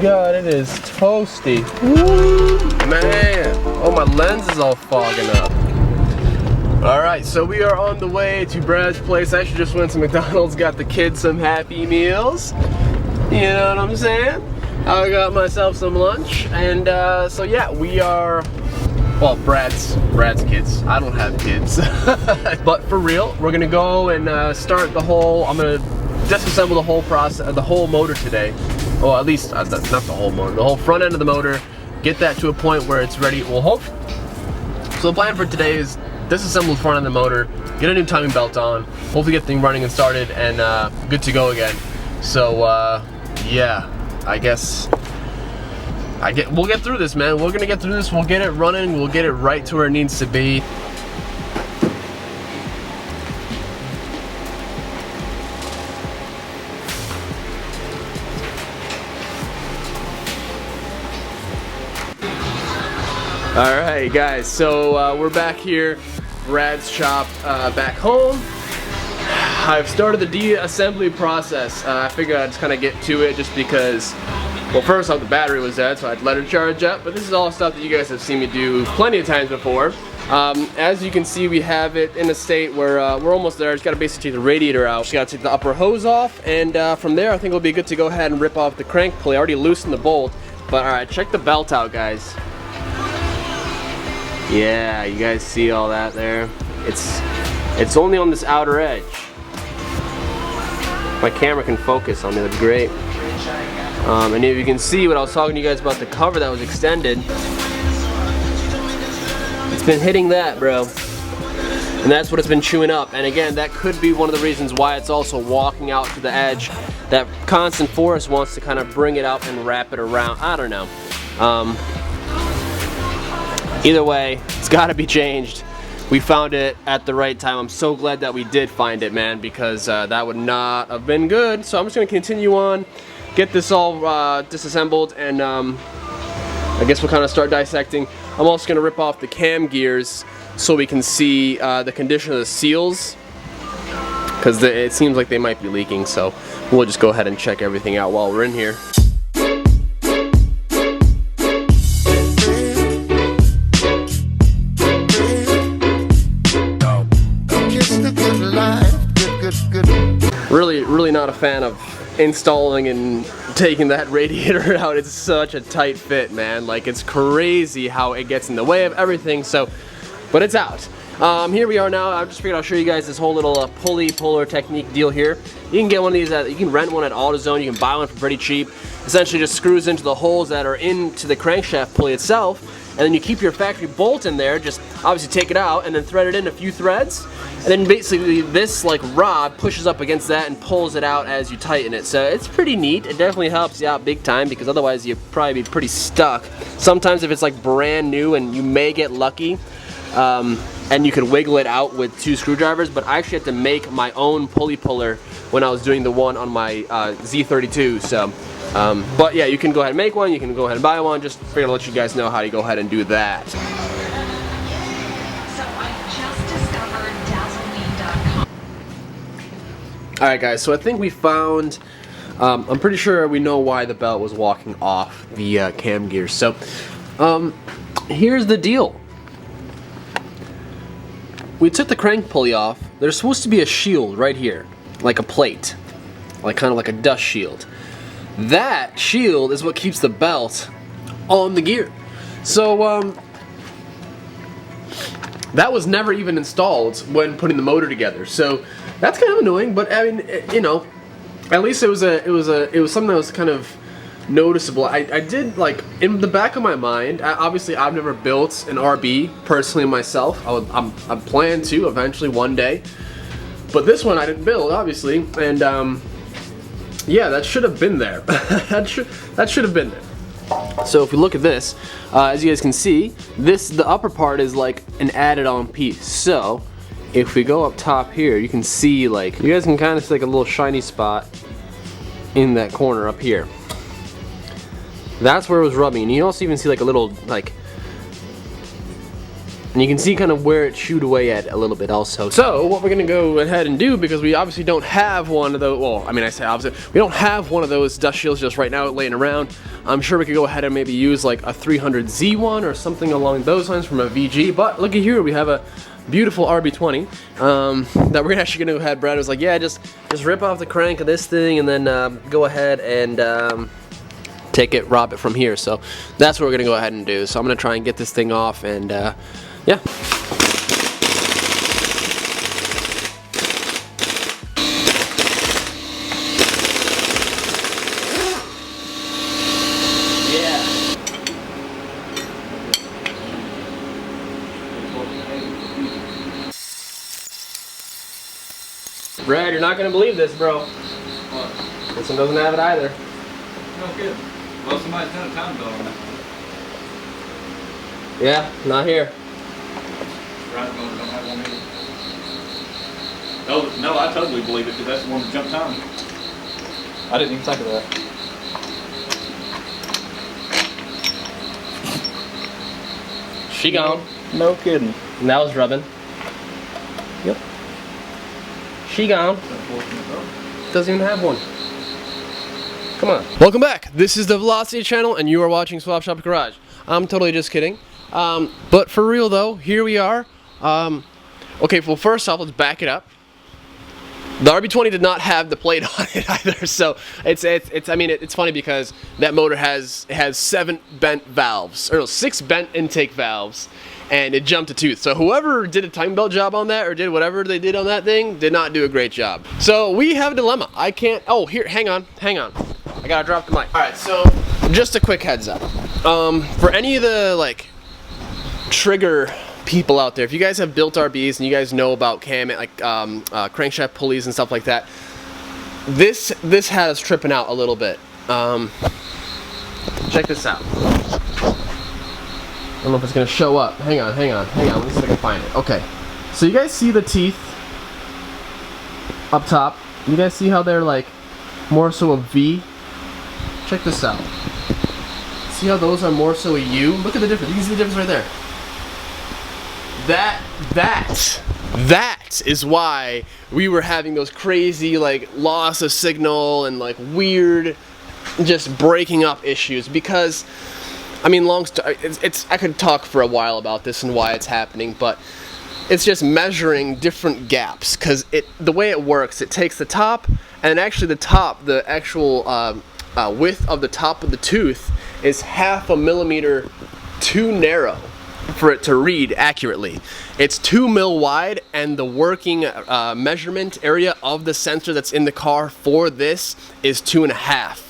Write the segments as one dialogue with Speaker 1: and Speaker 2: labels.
Speaker 1: God, it is toasty. Woo, man. Oh, my lens is all fogging up. Alright, so we are on the way to Brad's place. I actually just went to McDonald's, got the kids some Happy Meals. You know what I'm saying? I got myself some lunch, and so yeah, we are, well, Brad's kids. I don't have kids. But for real, we're gonna go and start the whole, I'm gonna disassemble the whole process, the whole motor today. Well, at least, not the whole motor, the whole front end of the motor, get that to a point where it's ready. Well, hope. So the plan for today is disassemble the front end of the motor, get a new timing belt on, hopefully get the thing running and started, and good to go again. So yeah, I guess we'll get through this, man. We're gonna get through this. We'll get it running. We'll get it right to where it needs to be. All right, guys. So we're back here, Brad's shop, back home. I've started the de-assembly process. I figured I'd just kind of get to it just because, well, first off, the battery was dead, so I'd let it charge up, but this is all stuff that you guys have seen me do plenty of times before. As you can see, we have it in a state where we're almost there. Just got to basically take the radiator out. Just got to take the upper hose off, and from there I think it'll be good to go ahead and rip off the crank pulley. I already loosened the bolt, but all right, check the belt out, guys. Yeah, you guys see all that there? It's only on this outer edge. My camera can focus on it, that'd be great. And if you can see what I was talking to you guys about, the cover that was extended, it's been hitting that, bro. And that's what it's been chewing up. And again, that could be one of the reasons why it's also walking out to the edge. That constant force wants to kind of bring it up and wrap it around. I don't know. Either way, it's got to be changed. We found it at the right time. I'm so glad that we did find it, man, because that would not have been good. So I'm just going to continue on, get this all disassembled, and I guess we'll kind of start dissecting. I'm also going to rip off the cam gears so we can see the condition of the seals, because it seems like they might be leaking. So we'll just go ahead and check everything out while we're in here. Really not a fan of installing and taking that radiator out. It's such a tight fit, man. Like, it's crazy how it gets in the way of everything. So, but it's out. Here we are now. I just figured I'll show you guys this whole little pulley puller technique deal here. You can get one of these you can rent one at AutoZone. You can buy one for pretty cheap. Essentially just screws into the holes that are into the crankshaft pulley itself, and then you keep your factory bolt in there. Just obviously take it out and then thread it in a few threads, and then basically this like rod pushes up against that and pulls it out as you tighten it. So it's pretty neat. It definitely helps you out big time, because otherwise you'd probably be pretty stuck. Sometimes if it's like brand new, and you may get lucky, and you can wiggle it out with 2 screwdrivers, but I actually had to make my own pulley puller when I was doing the one on my Z32. So, but yeah, you can go ahead and make one, you can go ahead and buy one. Just figured to let you guys know how you go ahead and do that. Alright guys, so I think we found, I'm pretty sure we know why the belt was walking off the cam gears. So, here's the deal. We took the crank pulley off. There's supposed to be a shield right here, like a plate, like kind of like a dust shield. That shield is what keeps the belt on the gear. So that was never even installed when putting the motor together. So that's kind of annoying, but I mean, you know, at least it was something that was kind of noticeable. I did, like, in the back of my mind, obviously I've never built an RB personally myself. I plan to eventually one day, but this one I didn't build, obviously, and yeah, that should have been there. that should have been there. So if we look at this, as you guys can see, the upper part is like an added on piece. So if we go up top here, you can see, like, you guys can kind of see like a little shiny spot in that corner up here. That's where it was rubbing, and you also even see like a little, like, And you can see kind of where it chewed away at a little bit also. So what we're gonna go ahead and do, because we obviously don't have one of those, well, I mean, I say obviously, we don't have one of those dust shields just right now laying around. I'm sure we could go ahead and maybe use like a 300Z one or something along those lines from a VG, but look at here, we have a beautiful RB20 that we're actually gonna go ahead. Brad was like, yeah, just rip off the crank of this thing and then go ahead and take it, rob it from here. So that's what we're gonna go ahead and do. So I'm gonna try and get this thing off and yeah. Brad, you're not gonna believe this, bro. What? This one doesn't have it either.
Speaker 2: No good. Well, somebody's done a time bill on that one.
Speaker 1: Yeah, not here.
Speaker 2: Right, don't have one either. No, I totally believe it because that's the one that jumped time. I didn't even think of that.
Speaker 1: She gone.
Speaker 2: No kidding.
Speaker 1: And that was rubbing. Yep. She gone. Doesn't even have one. Come on. Welcome back. This is the Velocity channel and you are watching Swap Shop Garage. I'm totally just kidding. But for real though, here we are. Okay, well first off, let's back it up. The RB20 did not have the plate on it either, so I mean it's funny because that motor has 7 bent valves, or no, 6 bent intake valves, and it jumped a tooth. So whoever did a time belt job on that or did whatever they did on that thing did not do a great job. So we have a dilemma. I can't. Oh, here, hang on. I gotta drop the mic. All right, so just a quick heads up. For any of the like trigger people out there, if you guys have built RBs and you guys know about crankshaft pulleys and stuff like that, this had us tripping out a little bit. Check this out. I don't know if it's gonna show up. Hang on. Let me see if I can find it. Okay, so you guys see the teeth up top? You guys see how they're like more so a V? Check this out. See how those are more so a U? Look at the difference. You can see the difference right there. That is why we were having those crazy like loss of signal and like weird just breaking up issues, because I mean I could talk for a while about this and why it's happening, but it's just measuring different gaps, because the way it works, it takes the top, and actually the actual width of the top of the tooth is 0.5 millimeter too narrow for it to read accurately. It's 2 mil wide, and the working measurement area of the sensor that's in the car for this is 2.5.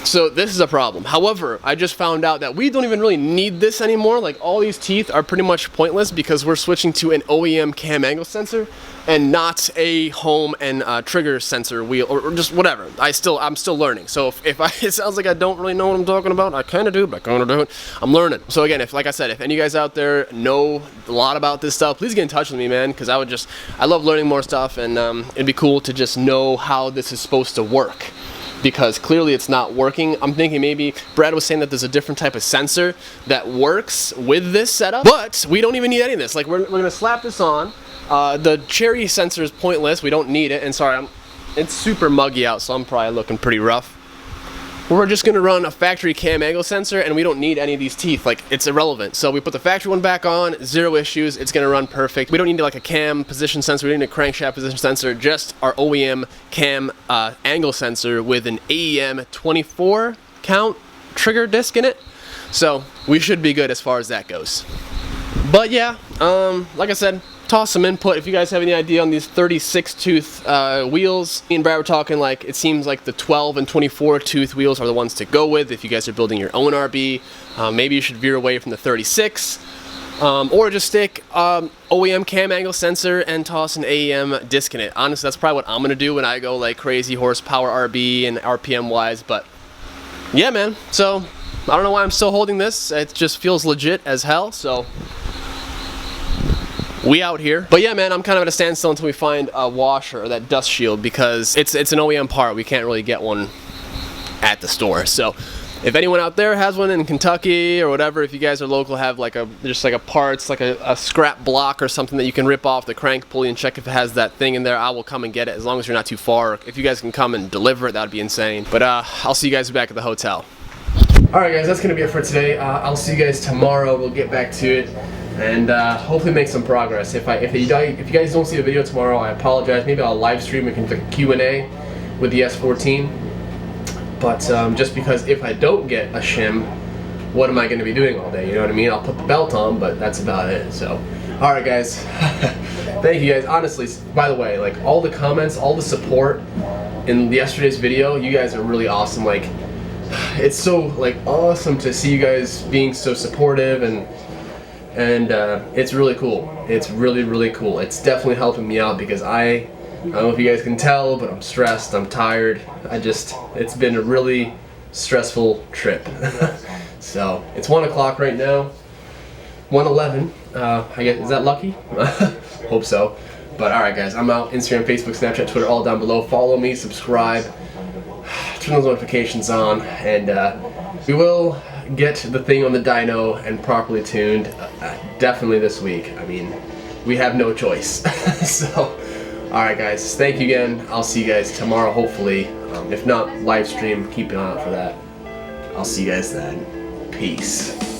Speaker 1: So this is a problem. However, I just found out that we don't even really need this anymore. Like, all these teeth are pretty much pointless because we're switching to an OEM cam angle sensor and not a home and trigger sensor wheel, or just whatever. I'm still learning. So if it sounds like I don't really know what I'm talking about, I kind of do, but I kind of don't. I'm learning. So again, like I said, if any of you guys out there know a lot about this stuff, please get in touch with me, man, because I love learning more stuff, and it'd be cool to just know how this is supposed to work, because clearly it's not working. I'm thinking maybe Brad was saying that there's a different type of sensor that works with this setup, but we don't even need any of this. Like, we're gonna slap this on. The cherry sensor is pointless. We don't need it. And sorry, it's super muggy out, so I'm probably looking pretty rough. We're just gonna run a factory cam angle sensor, and we don't need any of these teeth. Like, it's irrelevant. So we put the factory one back on, 0 issues. It's gonna run perfect. We don't need like a cam position sensor. We don't need a crankshaft position sensor. Just our OEM cam angle sensor with an AEM 24 count trigger disc in it. So we should be good as far as that goes. But yeah, like I said, toss some input if you guys have any idea on these 36 tooth wheels. Me and Brad were talking, like, it seems like the 12 and 24 tooth wheels are the ones to go with if you guys are building your own RB. Maybe you should veer away from the 36, or just stick OEM cam angle sensor and toss an AEM disc in it. Honestly, that's probably what I'm gonna do when I go like crazy horsepower RB and RPM wise. But yeah, man, so I don't know why I'm still holding this. It just feels legit as hell. So we out here. But yeah, man, I'm kind of at a standstill until we find a washer, or that dust shield, because it's an OEM part. We can't really get one at the store. So if anyone out there has one in Kentucky or whatever, if you guys are local, have like just like a parts, like a scrap block or something that you can rip off the crank pulley and check if it has that thing in there, I will come and get it as long as you're not too far. If you guys can come and deliver it, that would be insane. But I'll see you guys back at the hotel. Alright guys, that's going to be it for today. I'll see you guys tomorrow. We'll get back to it and hopefully make some progress. If you guys don't see the video tomorrow, I apologize. Maybe I'll live stream and conduct a Q&A with the S14. But just because if I don't get a shim, what am I going to be doing all day? You know what I mean? I'll put the belt on, but that's about it. So, all right, guys. Thank you guys. Honestly, by the way, like all the comments, all the support in yesterday's video, you guys are really awesome. Like, it's so like awesome to see you guys being so supportive and it's really cool. It's really cool. It's definitely helping me out because I don't know if you guys can tell, but I'm stressed, I'm tired. It's been a really stressful trip. So, it's 1 o'clock right now. 1:11. I guess, is that lucky? Hope so. But alright guys, I'm out. Instagram, Facebook, Snapchat, Twitter, all down below. Follow me, subscribe, turn those notifications on, and we will get the thing on the dyno and properly tuned definitely this week. I mean, we have no choice. So, alright guys, thank you again. I'll see you guys tomorrow, hopefully. If not, live stream, keep an eye out for that. I'll see you guys then. Peace.